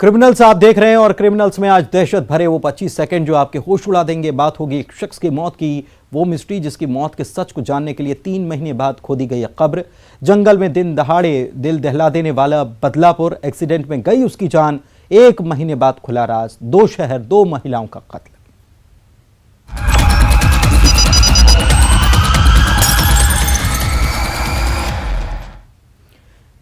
Criminals आप देख रहे हैं और क्रिमिनल्स में आज दहशत भरे वो 25 सेकंड जो आपके होश उड़ा देंगे। बात होगी एक शख्स की मौत की, वो मिस्ट्री जिसकी मौत के सच को जानने के लिए 3 महीने बाद खोदी गई कब्र। जंगल में दिन दहाड़े दिल दहला देने वाला बदलापुर एक्सीडेंट में गई उसकी जान। 1 महीने बाद खुला राज, 2 शहर 2 महिलाओं का कत्ल।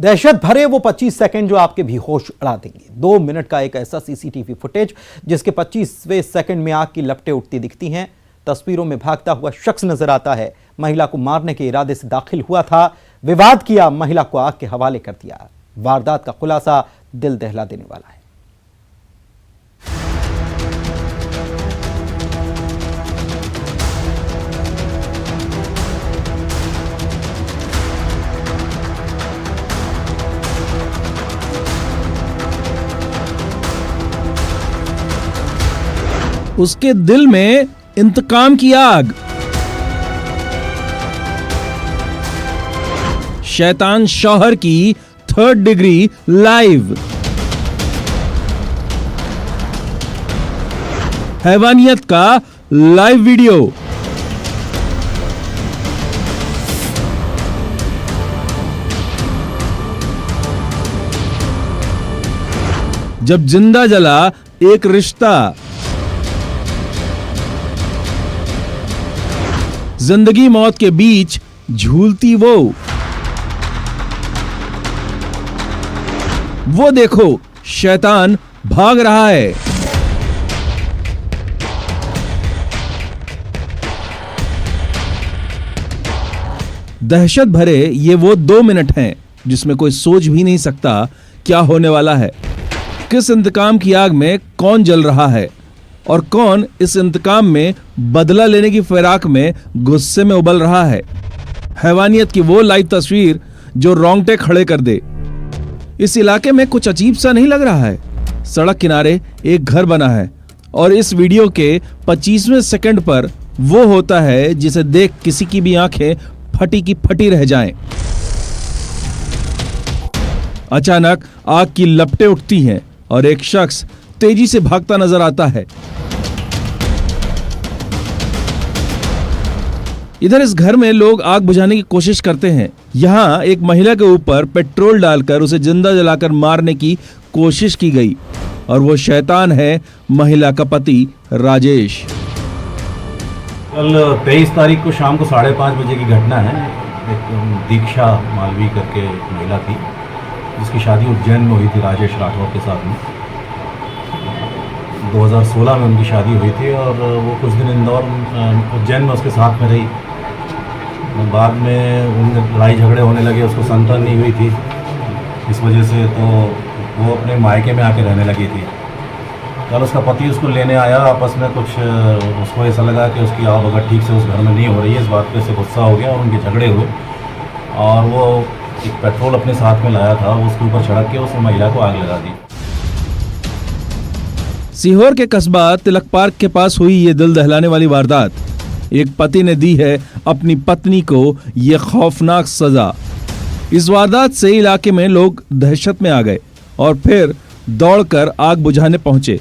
दहशत भरे वो 25 सेकंड जो आपके भी होश उड़ा देंगे। 2 मिनट का एक ऐसा सीसीटीवी फुटेज जिसके 25वें सेकंड में आग की लपटें उठती दिखती हैं। तस्वीरों में भागता हुआ शख्स नजर आता है। महिला को मारने के इरादे से दाखिल हुआ था, विवाद किया, महिला को आग के हवाले कर दिया। वारदात का खुलासा दिल दहला देने वाला है। उसके दिल में इंतकाम की आग। शैतान शौहर की 3rd डिग्री लाइव। हैवानियत का लाइव वीडियो। जब जिंदा जला एक रिश्ता। जिंदगी मौत के बीच झूलती वो देखो, शैतान भाग रहा है। दहशत भरे ये वो 2 मिनट हैं जिसमें कोई सोच भी नहीं सकता क्या होने वाला है। किस इंतकाम की आग में कौन जल रहा है और कौन इस इंतकाम में बदला लेने की फिराक में गुस्से में उबल रहा है। हैवानियत की वो लाइव तस्वीर जो रोंगटे खड़े कर दे। इस इलाके में कुछ अजीब सा नहीं लग रहा है। सड़क किनारे एक घर बना है और इस वीडियो के 25वें सेकंड पर वो होता है जिसे देख किसी की भी आंखें फटी की फटी रह जाएं। अचानक आग की लपटें उठती हैं और एक शख्स तेजी से भागता नजर आता है। इधर इस घर में लोग आग बुझाने की कोशिश करते हैं। यहां एक महिला के ऊपर पेट्रोल डालकर उसे जिंदा जलाकर मारने की कोशिश की गई और वो शैतान है महिला का पति राजेश। कल 23 तारीख को शाम को 5:30 बजे की घटना है। एक दीक्षा मालवी करके एक महिला थी जिसकी शादी उज्जैन में हुई थी राजेश राठौर के साथ में। 2016 में उनकी शादी हुई थी और वो कुछ दिन इंदौर उज्जैन में उसके साथ में रही। बाद में उनमें लड़ाई झगड़े होने लगे, उसको संतान नहीं हुई थी, इस वजह से तो वो अपने मायके में आके रहने लगी थी। कल उसका पति उसको लेने आया, आपस में कुछ उसको ऐसा लगा कि उसकी आवभगत ठीक से उस घर में नहीं हो रही है। इस बात पे से गुस्सा हो गया और उनके झगड़े हुए और वो एक पेट्रोल अपने साथ में लाया था, उसके ऊपर छिड़क के उस महिला को आग लगा दी। सीहोर के कस्बा तिलक पार्क के पास हुई ये दिल दहलाने वाली वारदात। एक पति ने दी है अपनी पत्नी को ये खौफनाक सजा। इस वारदात से इलाके में लोग दहशत में आ गए और फिर दौड़कर आग बुझाने पहुंचे।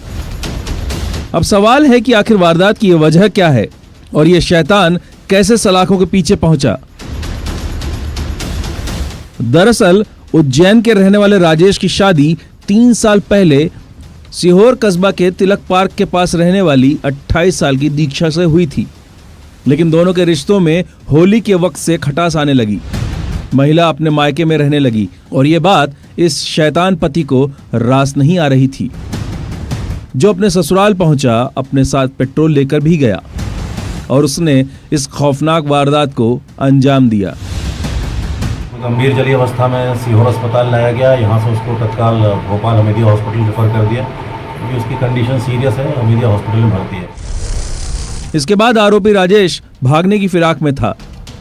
अब सवाल है कि आखिर वारदात की ये वजह क्या है और ये शैतान कैसे सलाखों के पीछे पहुंचा। दरअसल उज्जैन के रहने वाले राजेश की शादी 3 साल पहले सीहोर कस्बा के तिलक पार्क के पास रहने वाली 28 साल की दीक्षा से हुई थी। लेकिन दोनों के रिश्तों में होली के वक्त से खटास आने लगी। महिला अपने मायके में रहने लगी और ये बात इस शैतान पति को रास नहीं आ रही थी, जो अपने ससुराल पहुंचा, अपने साथ पेट्रोल लेकर भी गया और उसने इस खौफनाक वारदात को अंजाम दिया। गंभीर जली अवस्था में सीहोर अस्पताल लाया गया। यहाँ से उसको तत्काल भोपाल हमीदिया हॉस्पिटल रेफर कर दिया क्योंकि उसकी कंडीशन सीरियस है। हमीदिया हॉस्पिटल में भर्ती है। इसके बाद आरोपी राजेश भागने की फिराक में था,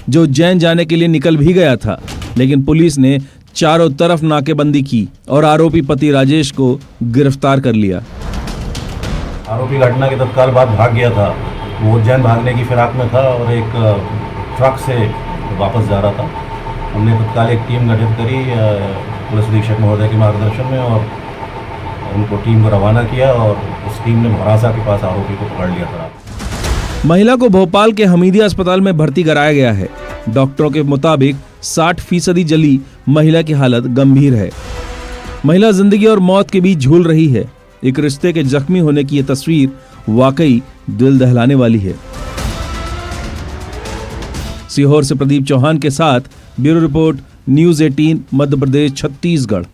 जो उज्जैन जाने के लिए निकल भी गया था। लेकिन पुलिस ने चारों तरफ नाकेबंदी की और आरोपी पति राजेश को गिरफ्तार कर लिया। आरोपी घटना के तत्काल बाद भाग गया था। वो उज्जैन भागने की फिराक में था और एक ट्रक से वापस जा रहा था। हमने तत्काल एक टीम गठित करी पुलिस अधीक्षक महोदय के मार्गदर्शन में और उनको टीम को रवाना किया और उस टीम ने मोरासा के पास आरोपी को पकड़ लिया था। महिला को भोपाल के हमीदिया अस्पताल में भर्ती कराया गया है। डॉक्टरों के मुताबिक 60% जली महिला की हालत गंभीर है। महिला जिंदगी और मौत के बीच झूल रही है। एक रिश्ते के जख्मी होने की यह तस्वीर वाकई दिल दहलाने वाली है। सीहोर से प्रदीप चौहान के साथ bureau report, news 18 Madhya Pradesh Chhattisgarh.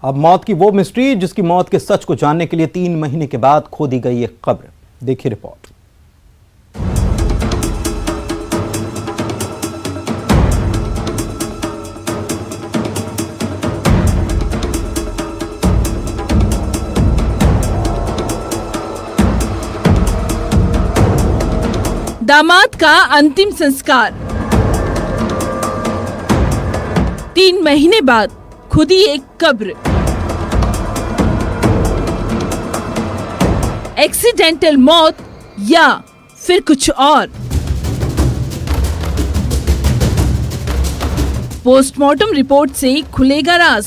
अब मौत की वो मिस्ट्री जिसकी मौत के सच को जानने के लिए 3 महीने के बाद खोदी गई एक कब्र। देखिए रिपोर्ट। दामाद का अंतिम संस्कार 3 महीने बाद खुदी एक कब्र। एक्सीडेंटल मौत या फिर कुछ और? पोस्टमार्टम रिपोर्ट से खुलेगा राज।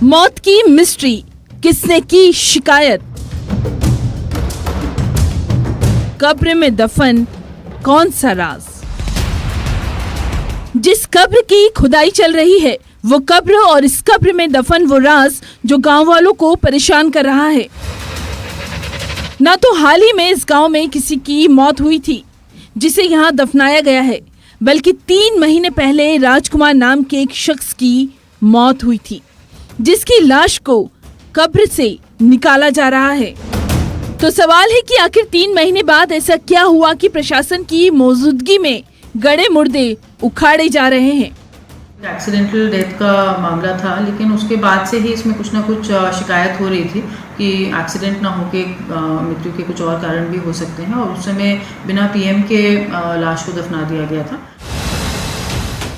मौत की मिस्ट्री, किसने की शिकायत, कब्र में दफन कौन सा राज? जिस कब्र की खुदाई चल रही है वो कब्र और इस कब्र में दफन वो राज जो गांव वालों को परेशान कर रहा है। ना तो हाल ही में इस गांव में किसी की मौत हुई थी जिसे यहां दफनाया गया है, बल्कि 3 महीने पहले राजकुमार नाम के एक शख्स की मौत हुई थी जिसकी लाश को कब्र से निकाला जा रहा है। तो सवाल है कि आखिर 3 महीने बाद ऐसा क्या हुआ कि प्रशासन की मौजूदगी में गड़े मुर्दे उखाड़े जा रहे हैं। एक्सीडेंटल डेथ का मामला था, लेकिन उसके बाद से ही इसमें कुछ ना कुछ शिकायत हो रही थी कि एक्सीडेंट ना होके मृत्यु के कुछ और कारण भी हो सकते हैं, और उस समय बिना पीएम के लाश को दफना दिया गया था।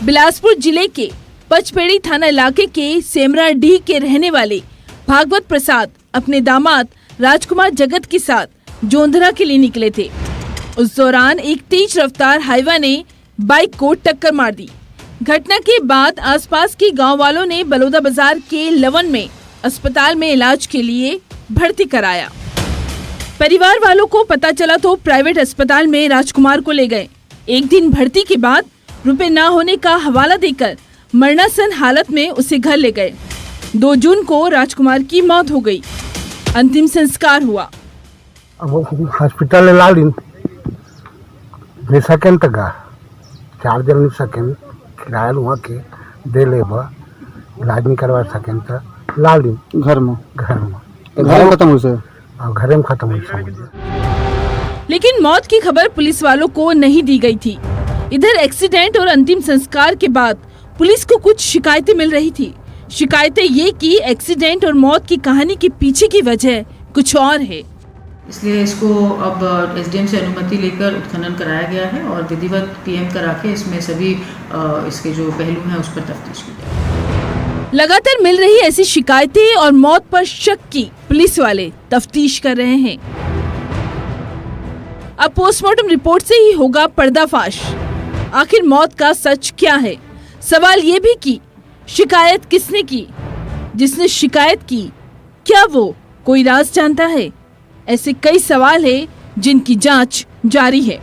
बिलासपुर जिले के पचपेड़ी थाना इलाके के सेमराडीह के रहने वाले भागवत प्रसाद अपने दामाद राजकुमार जगत के साथ जोंधरा के लिए निकले थे। उस दौरान एक तेज रफ्तार हाईवा ने बाइक को टक्कर मार दी। घटना के बाद आसपास के गांव वालों ने बलौदा बाजार के लवन में अस्पताल में इलाज के लिए भर्ती कराया। परिवार वालों को पता चला तो प्राइवेट अस्पताल में राजकुमार को ले गए। एक दिन भर्ती के बाद रुपए ना होने का हवाला देकर मरणासन हालत में उसे घर ले गए। 2 जून को राजकुमार की मौत हो गई। अंतिम संस्कार हुआ। अब हॉस्पिटल ला लीन सेकेंड तक 4 दिन सेकेंड किराया वहाँ के दे ले इलाज नहीं करवा सकें तो ला लीन घर में खत्म हो से घर में खत्म हो समझ। लेकिन मौत की खबर पुलिस वालों को नहीं दी गई थी। इधर एक्सीडेंट और अंतिम संस्कार के बाद पुलिस को कुछ शिकायतें मिल रही थी। शिकायतें ये कि एक्सीडेंट और मौत की कहानी के पीछे की वजह कुछ और है। इसलिए इसको अब एसडीएम से अनुमति लेकर उत्खनन कराया गया है और विधिवत पीएम करा के इसमें सभी इसके जो पहलू हैं उस पर तफ्तीश की जाए। लगातार मिल रही ऐसी शिकायतें और मौत पर शक की पुलिस वाले तफ्तीश कर रहे हैं। अब पोस्टमार्टम रिपोर्ट से ही होगा पर्दाफाश। आखिर मौत का सच क्या है? सवाल ये भी कि शिकायत किसने की? जिसने शिकायत की क्या वो कोई राज जानता है? ऐसे कई सवाल हैं जिनकी जांच जारी है।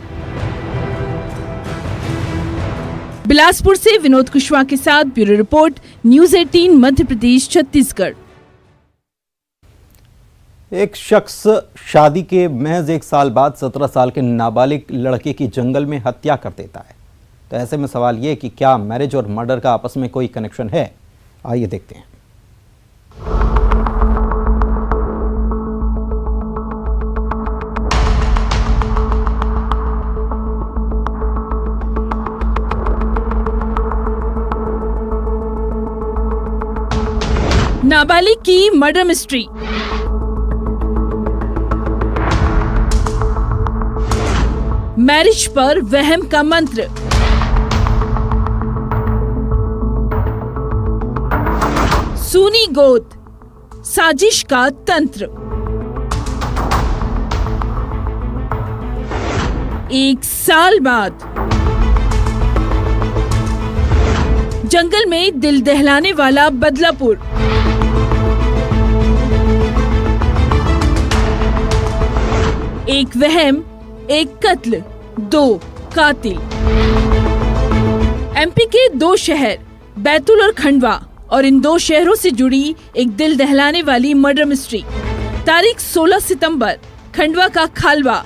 बिलासपुर से विनोद कुशवाहा के साथ bureau report, news 18 Madhya Pradesh Chhattisgarh. एक शख्स शादी के महज 1 साल बाद 17 साल के नाबालिग लड़के की जंगल में हत्या कर देता है। तो ऐसे में सवाल ये कि क्या मैरिज और मर्डर का आपस में कोई कनेक्शन है? आइए देखते हैं। नाबालिग की मर्डर मिस्ट्री। मैरिज पर वहम का मंत्र। सूनी गोद, साजिश का तंत्र। 1 साल बाद जंगल में दिल दहलाने वाला बदलापुर। एक वहम, एक कत्ल, 2 कातिल। एमपी के 2 शहर बैतूल और खंडवा और इन 2 शहरों से जुड़ी एक दिल दहलाने वाली मर्डर मिस्ट्री। तारीख 16 सितंबर खंडवा का खालवा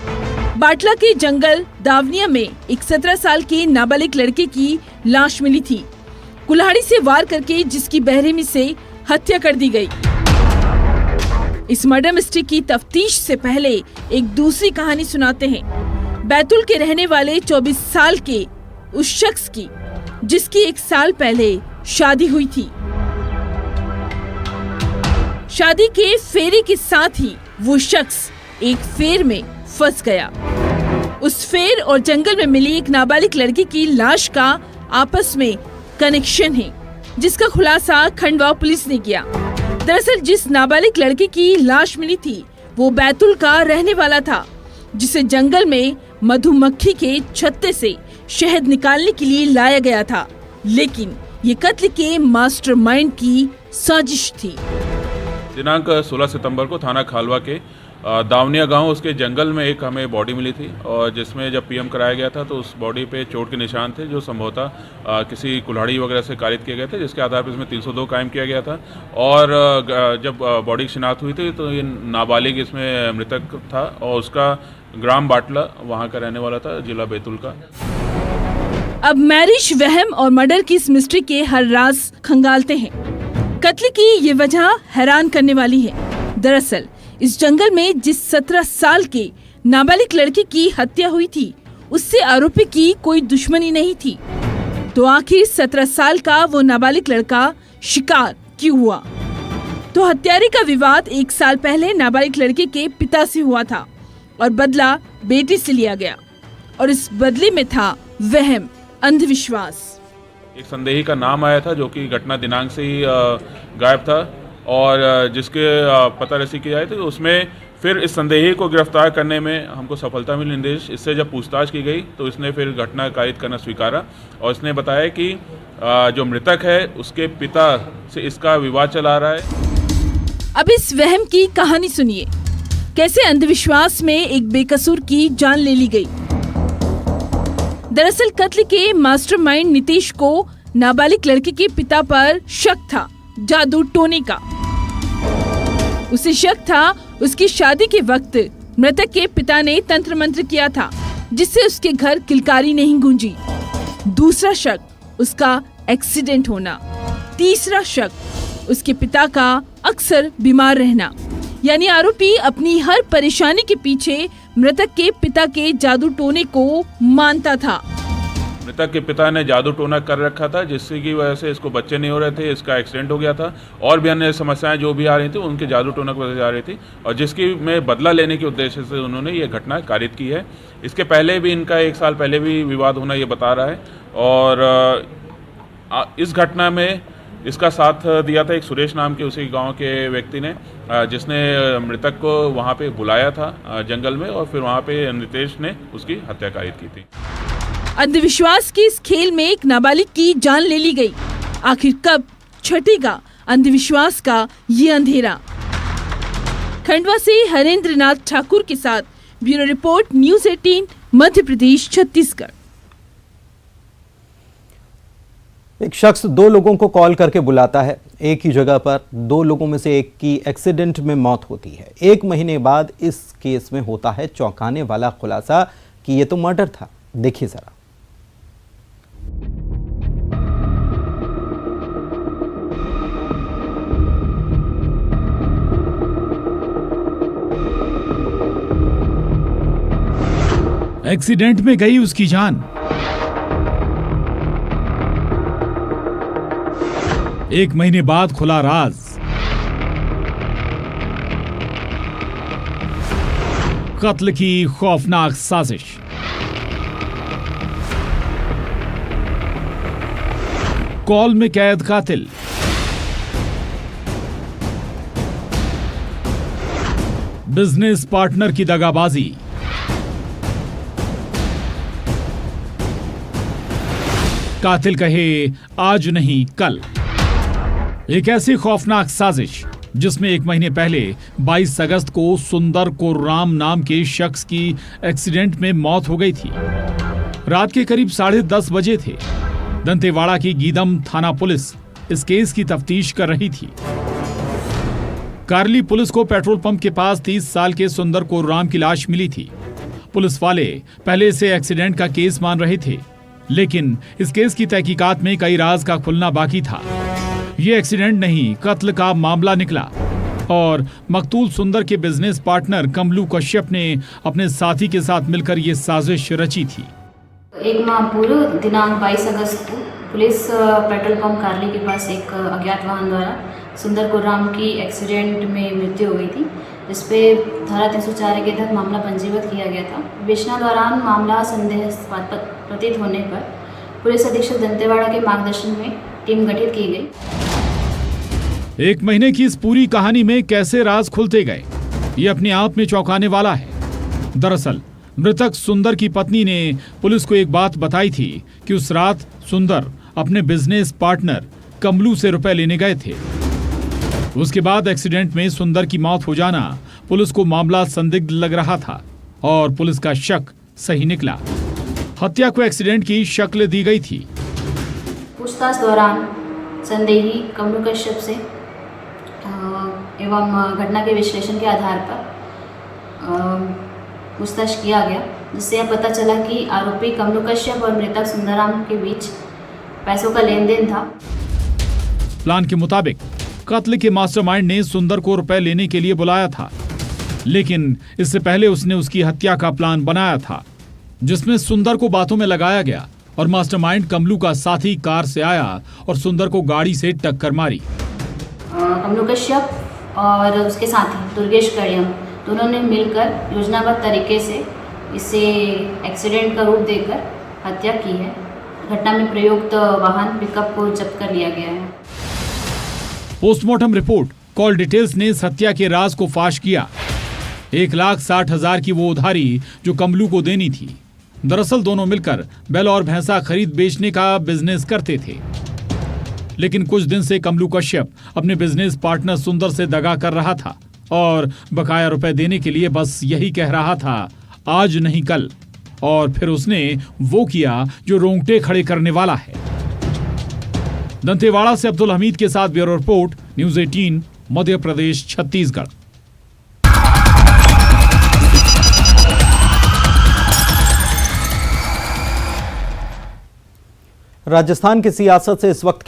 बाटला के जंगल दावनिया में एक 17 साल के नाबालिग लड़के की लाश मिली थी, कुल्हाड़ी से वार करके जिसकी बेरहमी से हत्या कर दी गई। इस मर्डर मिस्ट्री की तफ्तीश से पहले एक दूसरी कहानी सुनाते हैं, बैतूल के रहने वाले 24 साल के उस शख्स की जिसकी 1 साल पहले शादी हुई थी। शादी के फेरे के साथ ही वो शख्स एक फेर में फंस गया। उस फेर और जंगल में मिली एक नाबालिग लड़की की लाश का आपस में कनेक्शन है, जिसका खुलासा खंडवा पुलिस ने किया। दरअसल जिस नाबालिग लड़की की लाश मिली थी वो बैतूल का रहने वाला था, जिसे जंगल में मधुमक्खी के छत्ते से शहद निकालने के लिए लाया गया था, लेकिन ये कत्ल के मास्टरमाइंड की साजिश थी। दिनांक 16 सितंबर को थाना खालवा के दावनिया गांव उसके जंगल में एक हमें बॉडी मिली थी, और जिसमें जब पीएम कराया गया था तो उस बॉडी पे चोट के निशान थे जो संभवतः किसी कुल्हाड़ी वगैरह से कारित किए गए थे, जिसके आधार पर इसमें 302 कायम किया गया था। और जब बॉडी की शिनाख्त हुई थी तो ये नाबालिग इसमें मृतक था और उसका ग्राम बाटला वहाँ का रहने वाला था, जिला बैतूल का। अब मैरिज, वहम और मर्डर की इस मिस्ट्री के हर राज खंगालते हैं। कत्ल की ये वजह हैरान करने वाली है। दरअसल इस जंगल में जिस 17 साल के नाबालिग लड़की की हत्या हुई थी उससे आरोपी की कोई दुश्मनी नहीं थी, तो आखिर 17 साल का वो नाबालिग लड़का शिकार क्यों हुआ? तो हत्यारे का विवाद 1 साल पहले नाबालिग लड़के के पिता से हुआ था और बदला बेटे से लिया गया, और इस बदले में था वहम, अंधविश्वास। एक संदेही का नाम आया था जो कि घटना दिनांक से ही गायब था, और जिसके पता रसी की जाए तो उसमें फिर इस संदेही को गिरफ्तार करने में हमको सफलता मिली निर्देश। इससे जब पूछताछ की गई तो इसने फिर घटना कारित करना स्वीकारा, और इसने बताया कि जो मृतक है उसके पिता से इसका विवाद चला रहा है। अब इस वहम की कहानी सुनिए, कैसे अंधविश्वास में एक बेकसूर की जान ले ली गई। दरअसल कत्ल के मास्टरमाइंड नीतीश को नाबालिग लड़के के पिता पर शक था जादू टोने का। उसे शक था उसकी शादी के वक्त मृतक के पिता ने तंत्र मंत्र किया था, जिससे उसके घर किलकारी नहीं गूंजी। दूसरा शक उसका एक्सीडेंट होना। तीसरा शक उसके पिता का अक्सर बीमार रहना। यानी आरोपी अपनी हर परेशानी के पीछे मृतक के पिता के जादू टोने को मानता था। मृतक के पिता ने जादू टोना कर रखा था, जिससे की वजह से इसको बच्चे नहीं हो रहे थे, इसका एक्सीडेंट हो गया था, और भी अन्य समस्याएं जो भी आ रही थी उनके जादू टोना की वजह से आ रही थी, और जिसकी में बदला लेने के उद्देश्य से उन्होंने ये घटना कारित की है। इसके पहले भी इनका 1 साल पहले भी विवाद होना ये बता रहा है, और इस घटना में इसका साथ दिया था एक सुरेश नाम के उसी गांव के व्यक्ति ने, जिसने मृतक को वहां पे बुलाया था जंगल में, और फिर वहां पे नीतीश ने उसकी हत्या कारित की थी। अंधविश्वास के इस खेल में एक नाबालिग की जान ले ली गई। आखिर कब छटेगा अंधविश्वास का ये अंधेरा? खंडवा से हरेंद्र नाथ ठाकुर के साथ bureau report, news 18, Madhya Pradesh, Chhattisgarh. एक शख्स 2 लोगों को कॉल करके बुलाता है। एक ही जगह पर 2 लोगों में से एक की एक्सीडेंट में मौत होती है। 1 महीने बाद इस केस में होता है चौंकाने वाला खुलासा कि ये तो मर्डर था। देखिए जरा। एक्सीडेंट में गई उसकी जान। एक महीने बाद खुला राज। कत्ल की खौफनाक साजिश। कॉल में कैद कातिल। बिजनेस पार्टनर की दगाबाजी। कातिल कहे आज नहीं कल। एक ऐसी खौफनाक साजिश जिसमें एक महीने पहले 22 अगस्त को सुंदर कोर्राम नाम के शख्स की एक्सीडेंट में मौत हो गई थी। रात के करीब 10:30 बजे थे। दंतेवाड़ा की गीदम थाना पुलिस इस केस की तफ्तीश कर रही थी। कार्ली पुलिस को पेट्रोल पंप के पास 30 साल के सुंदर कोर्राम की लाश मिली थी। पुलिस वाले पहले से एक्सीडेंट का केस मान रहे थे, लेकिन इस केस की तहकीकात में कई राज का खुलना बाकी था। ये एक्सीडेंट नहीं, कत्ल का मामला निकला और मकतूल सुंदर के बिजनेस पार्टनर कमलू कश्यप ने अपने साथी के साथ मिलकर ये साजिश रची थी। एक माह पूर्व दिनांक 22 अगस्त को पुलिस पेट्रोल पंप कार्ली के पास एक अज्ञात वाहन द्वारा सुंदर कोर्राम की एक्सीडेंट में मृत्यु हो गई थी, जिस पे धारा 304 के तहत मामला पंजीबद्ध किया गया था। विवेचना दौरान मामला संदेहास्पद प्रतीत होने पर पुलिस अधीक्षक दंतेवाड़ा के मार्गदर्शन में टीम गठित की गई। एक महीने की इस पूरी कहानी में कैसे राज खुलते गए, ये अपने आप में चौंकाने वाला है। दरअसल मृतक सुंदर की पत्नी ने पुलिस को एक बात बताई थी कि उस रात सुंदर अपने बिजनेस पार्टनर कमलू से रुपए लेने गए थे। उसके बाद एक्सीडेंट में सुंदर की मौत हो जाना पुलिस को मामला संदिग्ध लग रहा था और पुलिस का शक सही निकला। हत्या को एक्सीडेंट की शक्ल दी गई थी। पूछताछ दौरान संदेही कमलू कश्यप से एवं घटना के विश्लेषण के आधार पर पूछताछ किया गया, जिससे यह पता चला कि आरोपी कमलू कश्यप और मृतक सुंदराम के बीच पैसों का लेन देन था। प्लान के मुताबिक कत्ल के मास्टरमाइंड ने सुंदर को रुपए लेने के लिए बुलाया था, लेकिन इससे पहले उसने उसकी हत्या का प्लान बनाया था, जिसमें सुंदर को बातों में लगाया गया और मास्टरमाइंड कमलू का साथी कार से आया और सुंदर को गाड़ी से टक्कर मारी। कमलू कश्यप और उसके साथी दुर्गेश कड़ियम दोनों ने मिलकर योजनाबद्ध तरीके से इसे एक्सीडेंट का रूप देकर हत्या की है। घटना में प्रयुक्त वाहन पिकअप को जब्त कर लिया गया है। पोस्टमार्टम रिपोर्ट कॉल डिटेल्स ने इस हत्या के राज को फाश किया। 1,60,000 की वो उधारी जो कमलू को देनी थी। दरअसल दोनों मिलकर बैल और भैंसा खरीद बेचने का बिजनेस करते थे, लेकिन कुछ दिन से कमलू कश्यप अपने बिजनेस पार्टनर सुंदर से दगा कर रहा था और बकाया रुपए देने के लिए बस यही कह रहा था, आज नहीं कल। और फिर उसने वो किया जो रोंगटे खड़े करने वाला है। दंतेवाड़ा से अब्दुल हमीद के साथ bureau report, news 18, Madhya Pradesh, Chhattisgarh. Rajasthan की सियासत से इस वक्त की